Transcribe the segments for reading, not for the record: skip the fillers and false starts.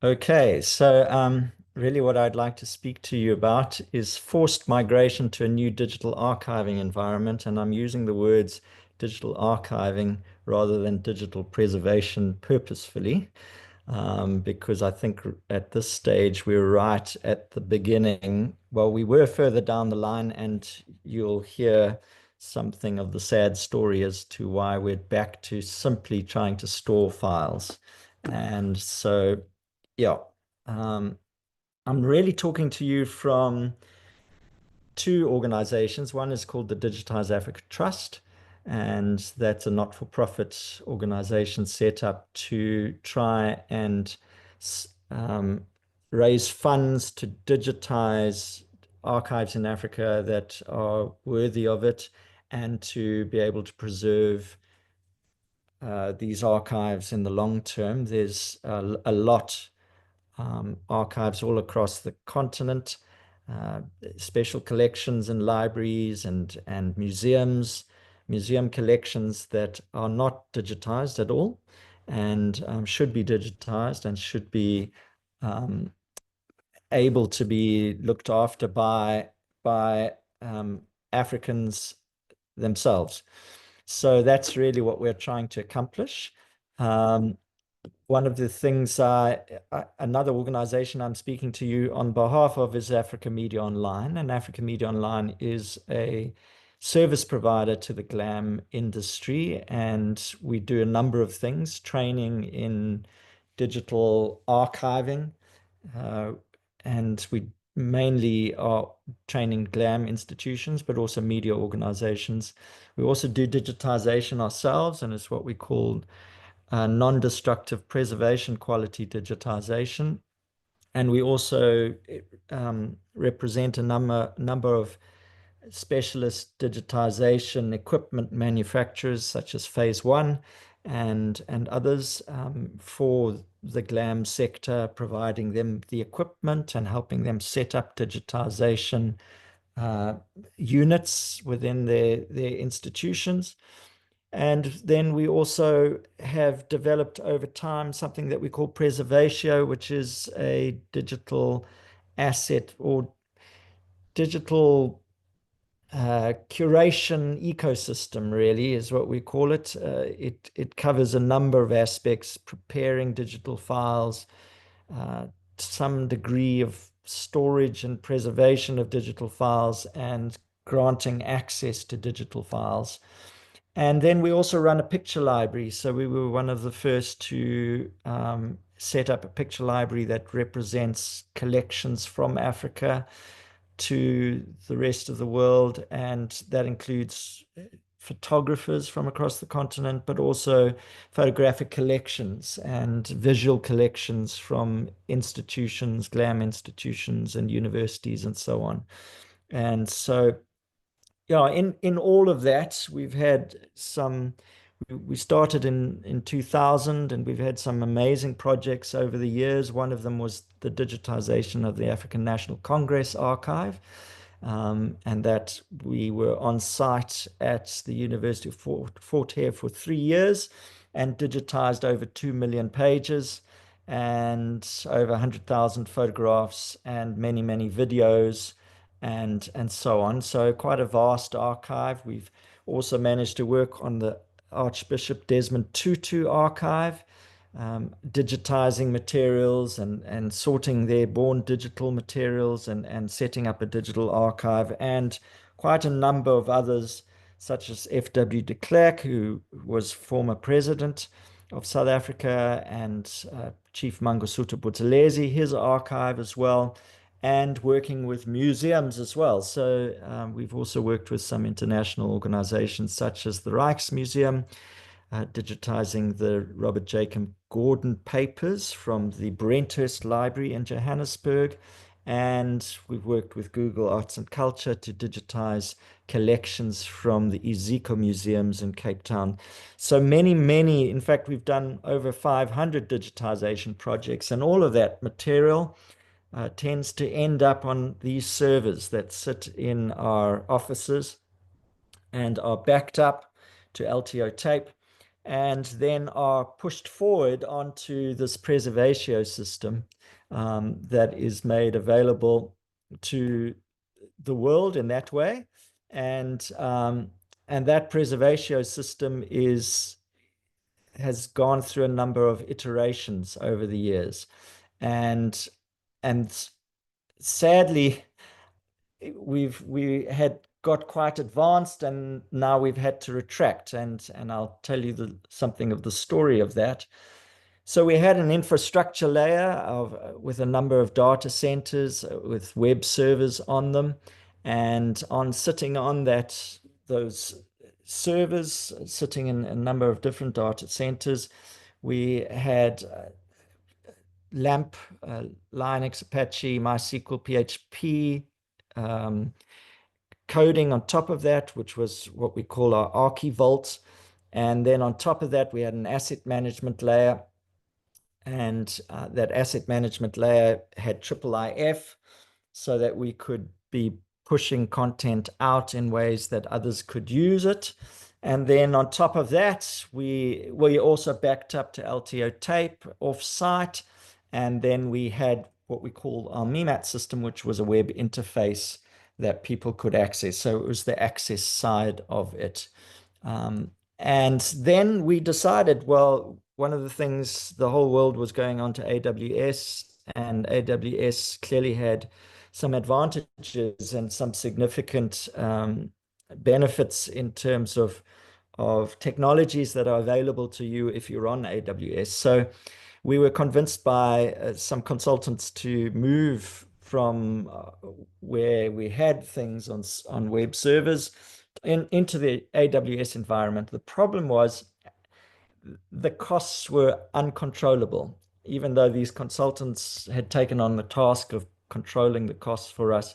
Okay, so really what I'd like to speak to you about is forced migration to a new digital archiving environment, and I'm using the words digital archiving rather than digital preservation purposefully, because I think at this stage we're right at the beginning. Well, we were further down the line, and you'll hear something of the sad story as to why we're back to simply trying to store files. And so yeah. Um, I'm really talking to you from two organizations. One is called the Digitize Africa Trust, and that's a not-for-profit organization set up to try and um, raise funds to digitize archives in Africa that are worthy of it and to be able to preserve these archives in the long term. There's a lot archives all across the continent, uh, special collections in libraries and museum collections that are not digitized at all and should be digitized and should be um, able to be looked after by Africans themselves. So that's really what we're trying to accomplish. Um, One of the things, another organization I'm speaking to you on behalf of is Africa Media Online, and Africa Media Online is a service provider to the GLAM industry, and we do a number of things, training in digital archiving, uh, and we mainly are training GLAM institutions, but also media organizations. We also do digitization ourselves, and it's what we call non-destructive preservation quality digitization. And we also represent a number of specialist digitization equipment manufacturers such as Phase One and others for the GLAM sector, providing them the equipment and helping them set up digitization uh, units within their institutions. And then we also have developed over time something that we call Preservatio, which is a digital asset or digital curation ecosystem, really, is what we call it. It covers a number of aspects, preparing digital files, uh, some degree of storage and preservation of digital files, and granting access to digital files. And then we also run a picture library. So we were one of the first to set up a picture library that represents collections from Africa to the rest of the world. And that includes photographers from across the continent, but also photographic collections and visual collections from institutions, GLAM institutions and universities and so on. And so yeah, in all of that, we've had some. We started in 2000, and we've had some amazing projects over the years. One of them was the digitization of the African National Congress archive, and that we were on site at the University of Fort Hare for 3 years and digitized over 2 million pages and over 100,000 photographs and many, many videos and so on. So quite a vast archive. We've also managed to work on the Archbishop Desmond Tutu archive, digitizing materials and sorting their born digital materials and setting up a digital archive, and quite a number of others, such as F.W. de Klerk, who was former president of South Africa, and Chief Mangosuthu Buthelezi, his archive as well, and working with museums as well. So we've also worked with some international organizations such as the Rijksmuseum, digitizing the Robert Jacob Gordon papers from the Brenthurst Library in Johannesburg. And we've worked with Google Arts and Culture to digitize collections from the Iziko museums in Cape Town. So many, in fact, we've done over 500 digitization projects, and all of that material tends to end up on these servers that sit in our offices and are backed up to LTO tape and then are pushed forward onto this preservatio system that is made available to the world in that way. And and that preservatio system has gone through a number of iterations over the years. And and sadly, we had got quite advanced, and now we've had to retract. And I'll tell you something of the story of that. So we had an infrastructure layer with a number of data centers with web servers on them, and on sitting on those servers, sitting in a number of different data centers, we had LAMP, Linux, Apache, MySQL, PHP, um, coding on top of that, which was what we call our Archivault. And then on top of that, we had an asset management layer. And that asset management layer had IIIF so that we could be pushing content out in ways that others could use it. And then on top of that, we also backed up to LTO tape off-site. And then we had what we call our MIMAT system, which was a web interface that people could access. So it was the access side of it. Um, and then we decided, well, one of the things, the whole world was going on to AWS, and AWS clearly had some advantages and some significant benefits in terms of technologies that are available to you if you're on AWS. So we were convinced by some consultants to move from where we had things on web servers into the AWS environment. The problem was the costs were uncontrollable, even though these consultants had taken on the task of controlling the costs for us.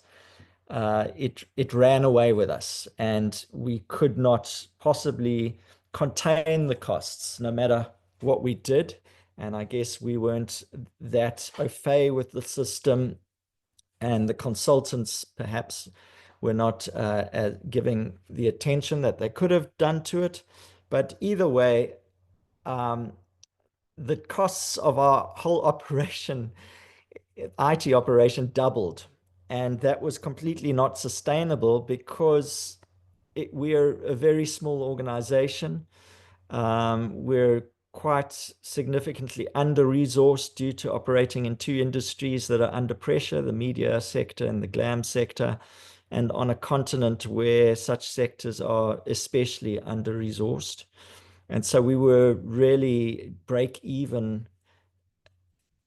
It ran away with us, and we could not possibly contain the costs, no matter what we did. And I guess we weren't that au fait with the system, and the consultants perhaps were not giving the attention that they could have done to it. But either way, um, the costs of our whole operation, IT operation, doubled. And that was completely not sustainable because we're a very small organization. We're quite significantly under-resourced due to operating in two industries that are under pressure, the media sector and the glam sector, and on a continent where such sectors are especially under-resourced. And so we were really break even,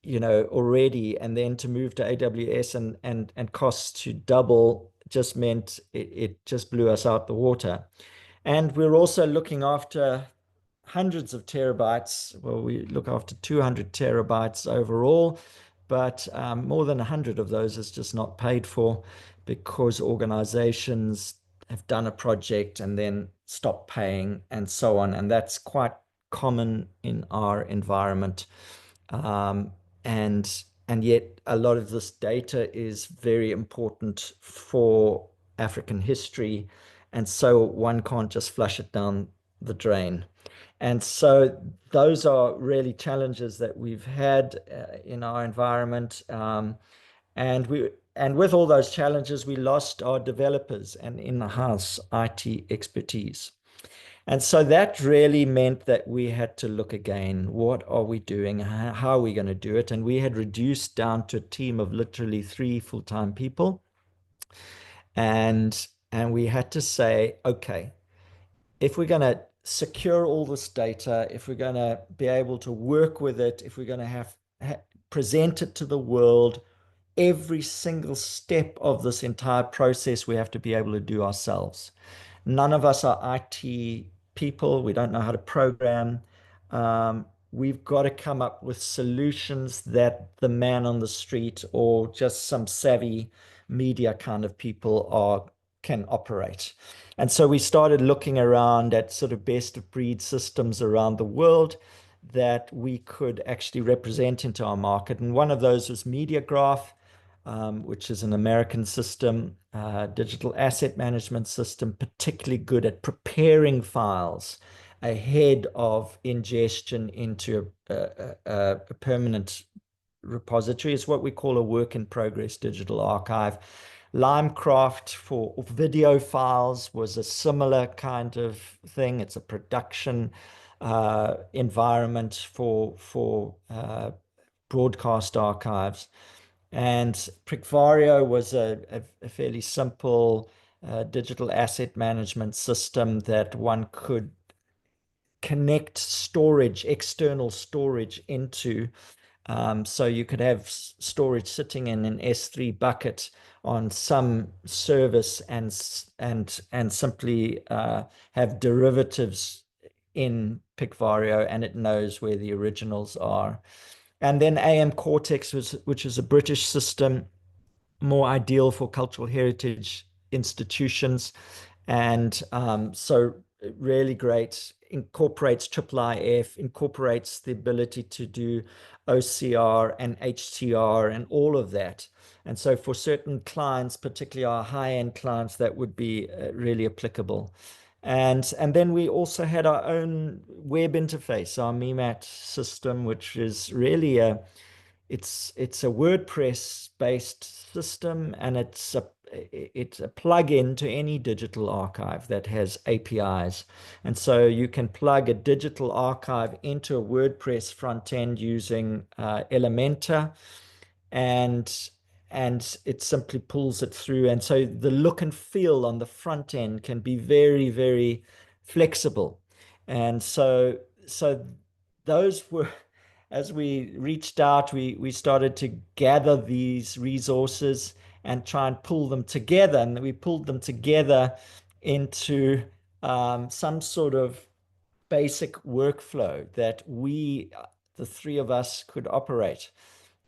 already, and then to move to AWS and costs to double just meant it just blew us out the water. And we're also looking after hundreds of terabytes. Well, we look after 200 terabytes overall, but more than 100 of those is just not paid for because organizations have done a project and then stop paying and so on. And that's quite common in our environment. Um, and yet a lot of this data is very important for African history, and so one can't just flush it down the drain. And so those are really challenges that we've had in our environment. And with all those challenges, we lost our developers and in-house IT expertise. And so that really meant that we had to look again. What are we doing? How are we going to do it? And we had reduced down to a team of literally 3 full-time people. And we had to say, okay, if we're going to secure all this data, if we're going to be able to work with it, if we're going to present it to the world, every single step of this entire process, we have to be able to do ourselves. None of us are IT people. We don't know how to program. We've got to come up with solutions that the man on the street or just some savvy media kind of people can operate. And so we started looking around at sort of best of breed systems around the world that we could actually represent into our market. And one of those was MediaGraph, which is an American system, digital asset management system, particularly good at preparing files ahead of ingestion into a permanent repository. It's what we call a work in progress digital archive. Limecraft for video files was a similar kind of thing. It's a production environment for broadcast archives. And Pricvario was a fairly simple digital asset management system that one could connect storage, external storage into. So you could have storage sitting in an S3 bucket on some service and simply have derivatives in Picvario, and it knows where the originals are. And then AM Cortex which is a British system, more ideal for cultural heritage institutions. And so really great, incorporates IIIF, incorporates the ability to do OCR and HTR and all of that. And so for certain clients, particularly our high-end clients, that would be really applicable. And then we also had our own web interface, our MeMat system, which is really it's a WordPress based system, and it's a plug-in to any digital archive that has APIs. And so you can plug a digital archive into a WordPress front end using Elementor, and it simply pulls it through. And so the look and feel on the front end can be very, very flexible. And so those were, as we reached out, we started to gather these resources and try and pull them together. And we pulled them together into some sort of basic workflow that the three of us, could operate.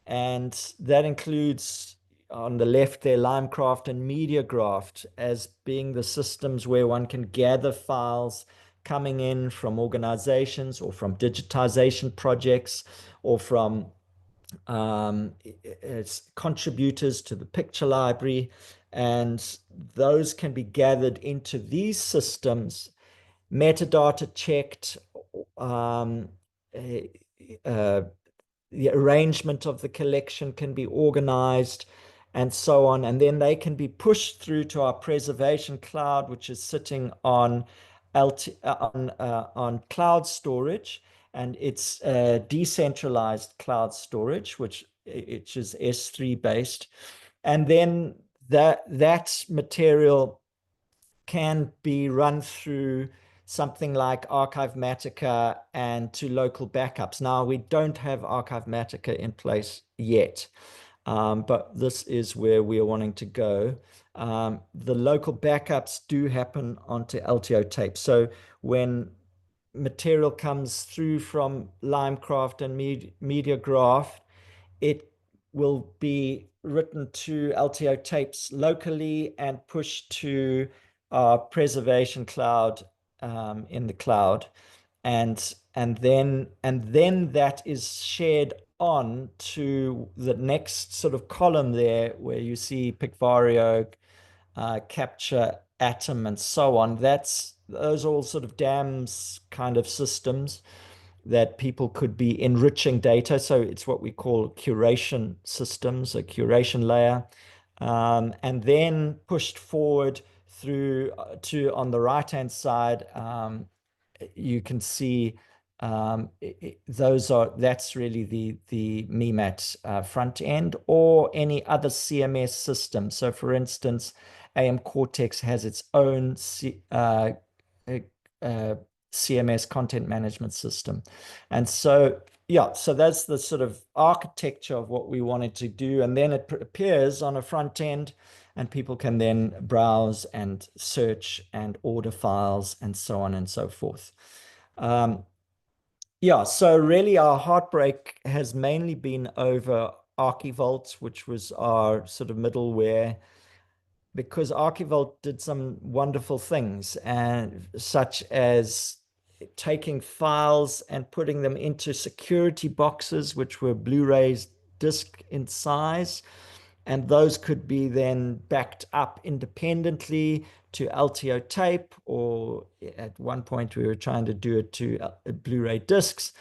And that includes, on the left there, Limecraft and MediaGraft as being the systems where one can gather files coming in from organizations or from digitization projects or from contributors to the picture library. And those can be gathered into these systems, metadata checked, um, uh, the arrangement of the collection can be organized, and so on. And then they can be pushed through to our preservation cloud, which is sitting on on cloud storage, and it's decentralized cloud storage, which is S3 based. And then that material can be run through something like Archivematica and to local backups. Now, we don't have Archivematica in place yet, but this is where we are wanting to go. The local backups do happen onto LTO tape. So when material comes through from Limecraft and MediaGraph, it will be written to LTO tapes locally and pushed to our preservation cloud in the cloud, and then that is shared on to the next sort of column there, where you see Picvario, Capture, Atom, and so on. Those are all sort of dams kind of systems that people could be enriching data. So it's what we call curation systems, a curation layer, and then pushed forward through to, on the right-hand side, you can see that's really the MeMat front end, or any other CMS system. So for instance, AM Cortex has its own CMS, content management system. And so, yeah, so that's the sort of architecture of what we wanted to do. And then it appears on a front end, and people can then browse and search and order files and so on and so forth. Yeah, so really our heartbreak has mainly been over Archivault, which was our sort of middleware, because Archivault did some wonderful things, and such as taking files and putting them into security boxes, which were Blu-rays disc in size, and those could be then backed up independently to LTO tape, or at one point we were trying to do it to Blu-ray discs.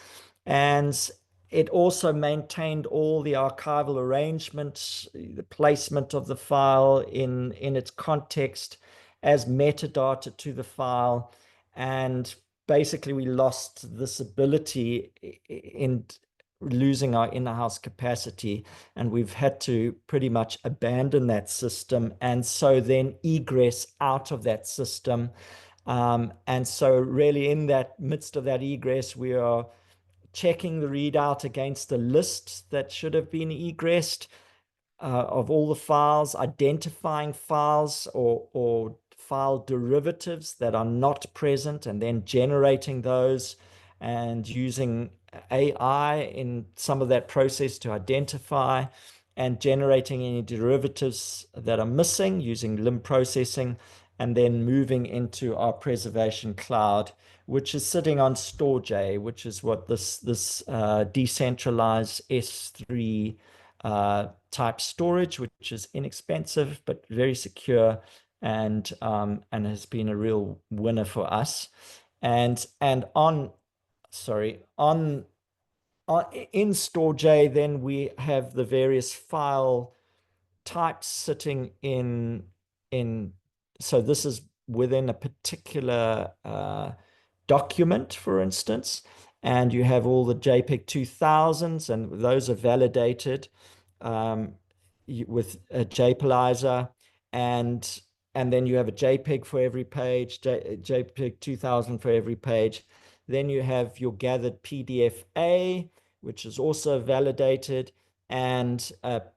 And it also maintained all the archival arrangements, the placement of the file in its context as metadata to the file. And basically, we lost this ability in losing our in-house capacity, and we've had to pretty much abandon that system, and so then egress out of that system. And so really in that midst of that egress, we are checking the readout against the list that should have been egressed, of all the files, identifying files or file derivatives that are not present, and then generating those and using AI in some of that process to identify and generating any derivatives that are missing using limb processing, and then moving into our preservation cloud, which is sitting on StoreJ, which is what this decentralized S3 type storage, which is inexpensive but very secure, and has been a real winner for us. And on sorry on in StoreJ, then we have the various file types sitting in so this is within a particular document, for instance, and you have all the JPEG 2000s, and those are validated um, with a JPEGizer, and then you have a JPEG for every page, JPEG 2000 for every page. Then you have your gathered PDF-A, which is also validated, and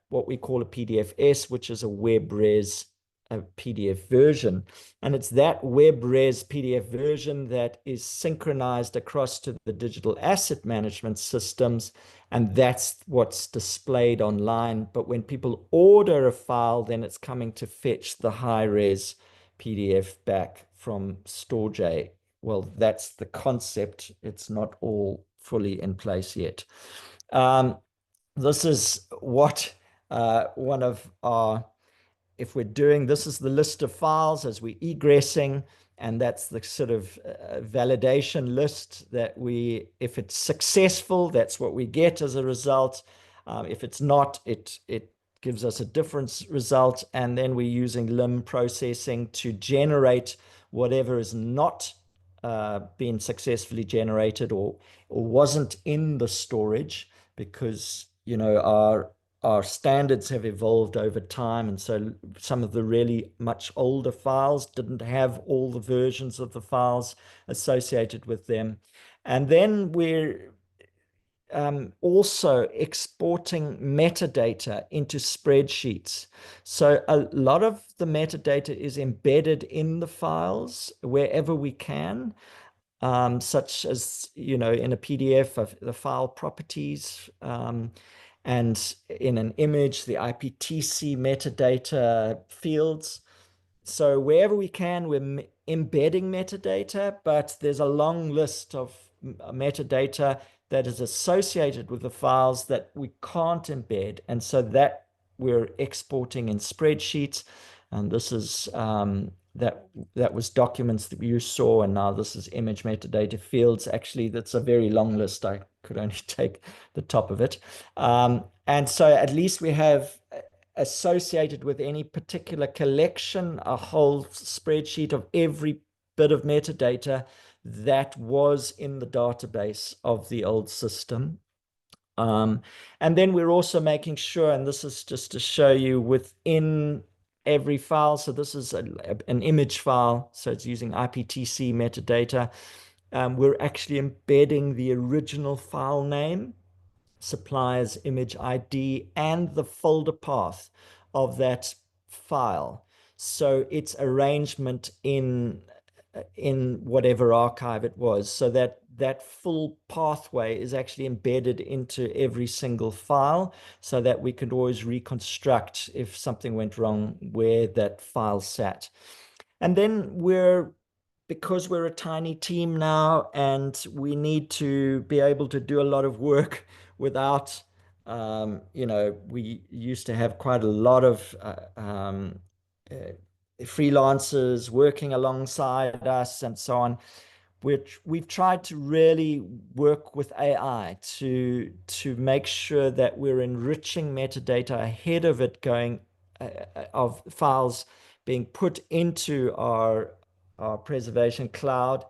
what we call a PDF-S, which is a WebRes a PDF version. And it's that WebRes PDF version that is synchronized across to the digital asset management systems, and that's what's displayed online. But when people order a file, then it's coming to fetch the high-res PDF back from StoreJ. Well, that's the concept. It's not all fully in place yet. This is what one of our if we're doing, this is the list of files as we're egressing, and that's the sort of validation list that if it's successful, that's what we get as a result. If it's not, it gives us a different result, and then we're using limb processing to generate whatever is not been successfully generated, or wasn't in the storage, because our standards have evolved over time, and so some of the really much older files didn't have all the versions of the files associated with them. And then we're also exporting metadata into spreadsheets. So a lot of the metadata is embedded in the files wherever we can, such as, in a PDF of the file properties, and in an image, the IPTC metadata fields. So wherever we can, we're embedding metadata, but there's a long list of metadata that is associated with the files that we can't embed. And so that we're exporting in spreadsheets. And this is that was documents that you saw, and now this is image metadata fields. Actually, that's a very long list. I could only take the top of it. And so at least we have associated with any particular collection a whole spreadsheet of every bit of metadata that was in the database of the old system. And then we're also making sure, and this is just to show you within every file. So this is an image file, so it's using IPTC metadata. We're actually embedding the original file name, supplier's image ID, and the folder path of that file. So its arrangement in whatever archive it was, so that that full pathway is actually embedded into every single file, so that we could always reconstruct if something went wrong where that file sat. And then because we're a tiny team now, and we need to be able to do a lot of work without, we used to have quite a lot of freelancers working alongside us and so on, which we've tried to really work with AI to make sure that we're enriching metadata ahead of it going of files being put into our preservation cloud.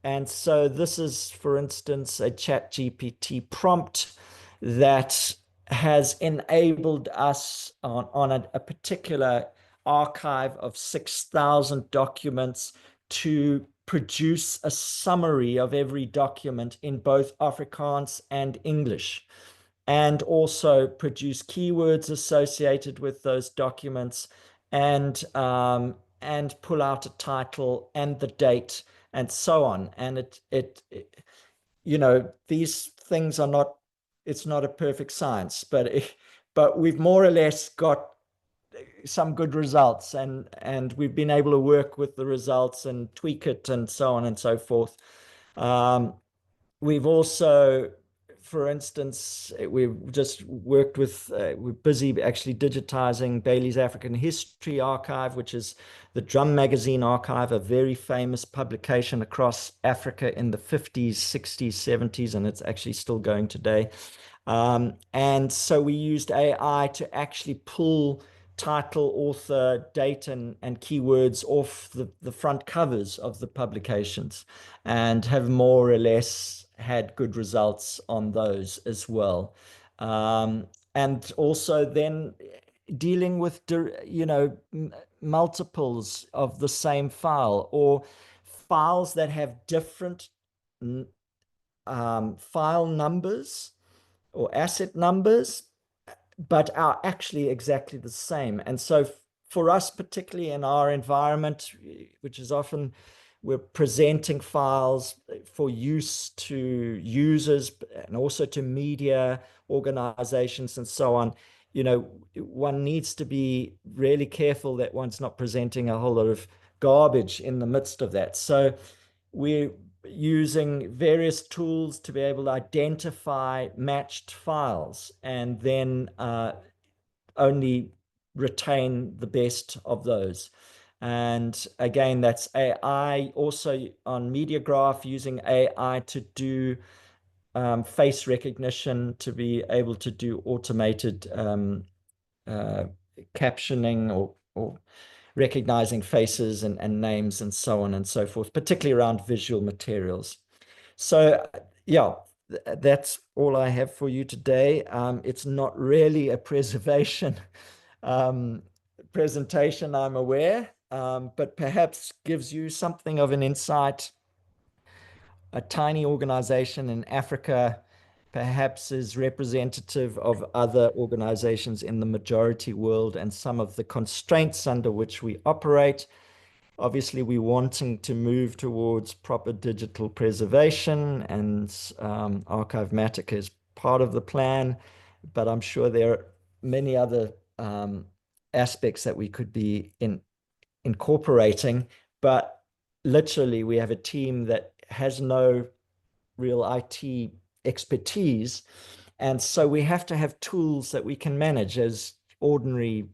And so this is, for instance, a chat GPT prompt that has enabled us on a particular archive of 6,000 documents to produce a summary of every document in both Afrikaans and English, and also produce keywords associated with those documents, and pull out a title and the date and so on. And these things are not, it's not a perfect science, but we've more or less got some good results, and we've been able to work with the results and tweak it and so on and so forth. Um, we've also, for instance, we've just worked with, we're busy actually digitizing Bailey's African History Archive, which is the Drum Magazine archive, a very famous publication across Africa in the 50s, 60s, 70s, and it's actually still going today. And so we used AI to actually pull title, author, date, and keywords off the front covers of the publications, and have more or less had good results on those as well. Um, and also then dealing with, multiples of the same file, or files that have different file numbers or asset numbers, but are actually exactly the same. And so for us, particularly in our environment, which is often we're presenting files for use to users and also to media organizations and so on, one needs to be really careful that one's not presenting a whole lot of garbage in the midst of that. So we're using various tools to be able to identify matched files, and then only retain the best of those. And again, that's AI. Also on MediaGraph, using AI to do face recognition, to be able to do automated uh, captioning, or recognizing faces and names and so on and so forth, particularly around visual materials. So, yeah, that's all I have for you today. It's not really a preservation um, presentation, I'm aware, but perhaps gives you something of an insight. A tiny organization in Africa perhaps is representative of other organizations in the majority world and some of the constraints under which we operate. Obviously, we're wanting to move towards proper digital preservation, and Archivematica is part of the plan, but I'm sure there are many other aspects that we could be incorporating. But literally, we have a team that has no real IT expertise. And so we have to have tools that we can manage as ordinary,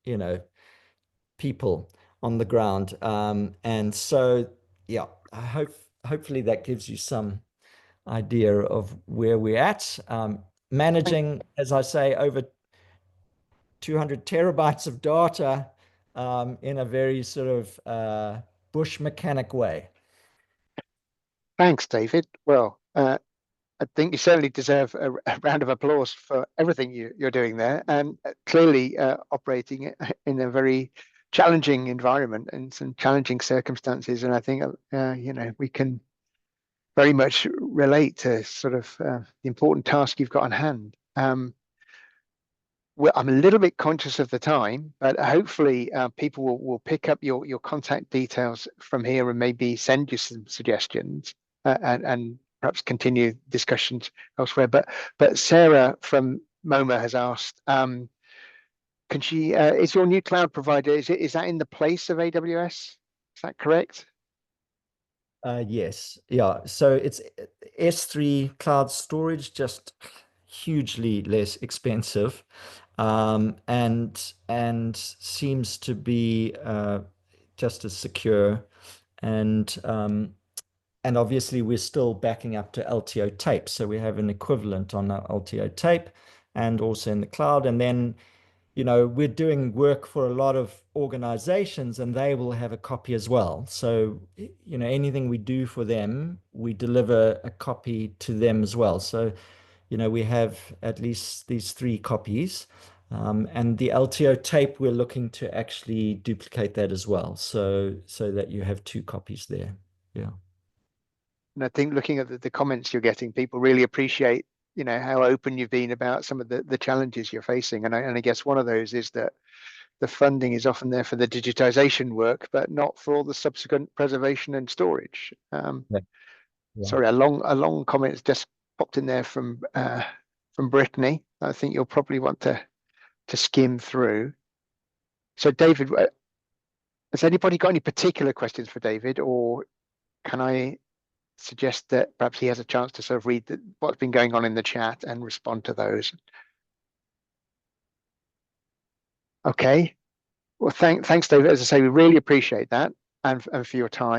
you know, people on the ground. And so, yeah, hopefully that gives you some idea of where we're at. Managing, as I say, over 200 terabytes of data in a very sort of bush mechanic way. Thanks, David. Well, I think you certainly deserve a round of applause for everything you're doing there, and clearly operating in a very challenging environment and some challenging circumstances. And I think we can very much relate to sort of the important task you've got on hand. Well, I'm a little bit conscious of the time, but hopefully people will pick up your contact details from here and maybe send you some suggestions, and perhaps continue discussions elsewhere. But Sarah from MoMA has asked, can she is your new cloud provider, is that in the place of AWS? Is that correct? Yes, yeah. So it's S3 cloud storage, just hugely less expensive, and seems to be just as secure. And and obviously we're still backing up to LTO tape. So we have an equivalent on our LTO tape and also in the cloud. And then, we're doing work for a lot of organizations and they will have a copy as well. So, anything we do for them, we deliver a copy to them as well. So, we have at least these three copies. And the LTO tape, we're looking to actually duplicate that as well. So that you have two copies there. Yeah. And I think looking at the comments you're getting, people really appreciate, how open you've been about some of the challenges you're facing. And I guess one of those is that the funding is often there for the digitization work, but not for all the subsequent preservation and storage. Yeah. Yeah. Sorry, a long comment has just popped in there from Brittany. I think you'll probably want to skim through. So, David, has anybody got any particular questions for David, or can I suggest that perhaps he has a chance to sort of read what's been going on in the chat and respond to those? Okay. Well, thanks, David. As I say, we really appreciate that and for your time.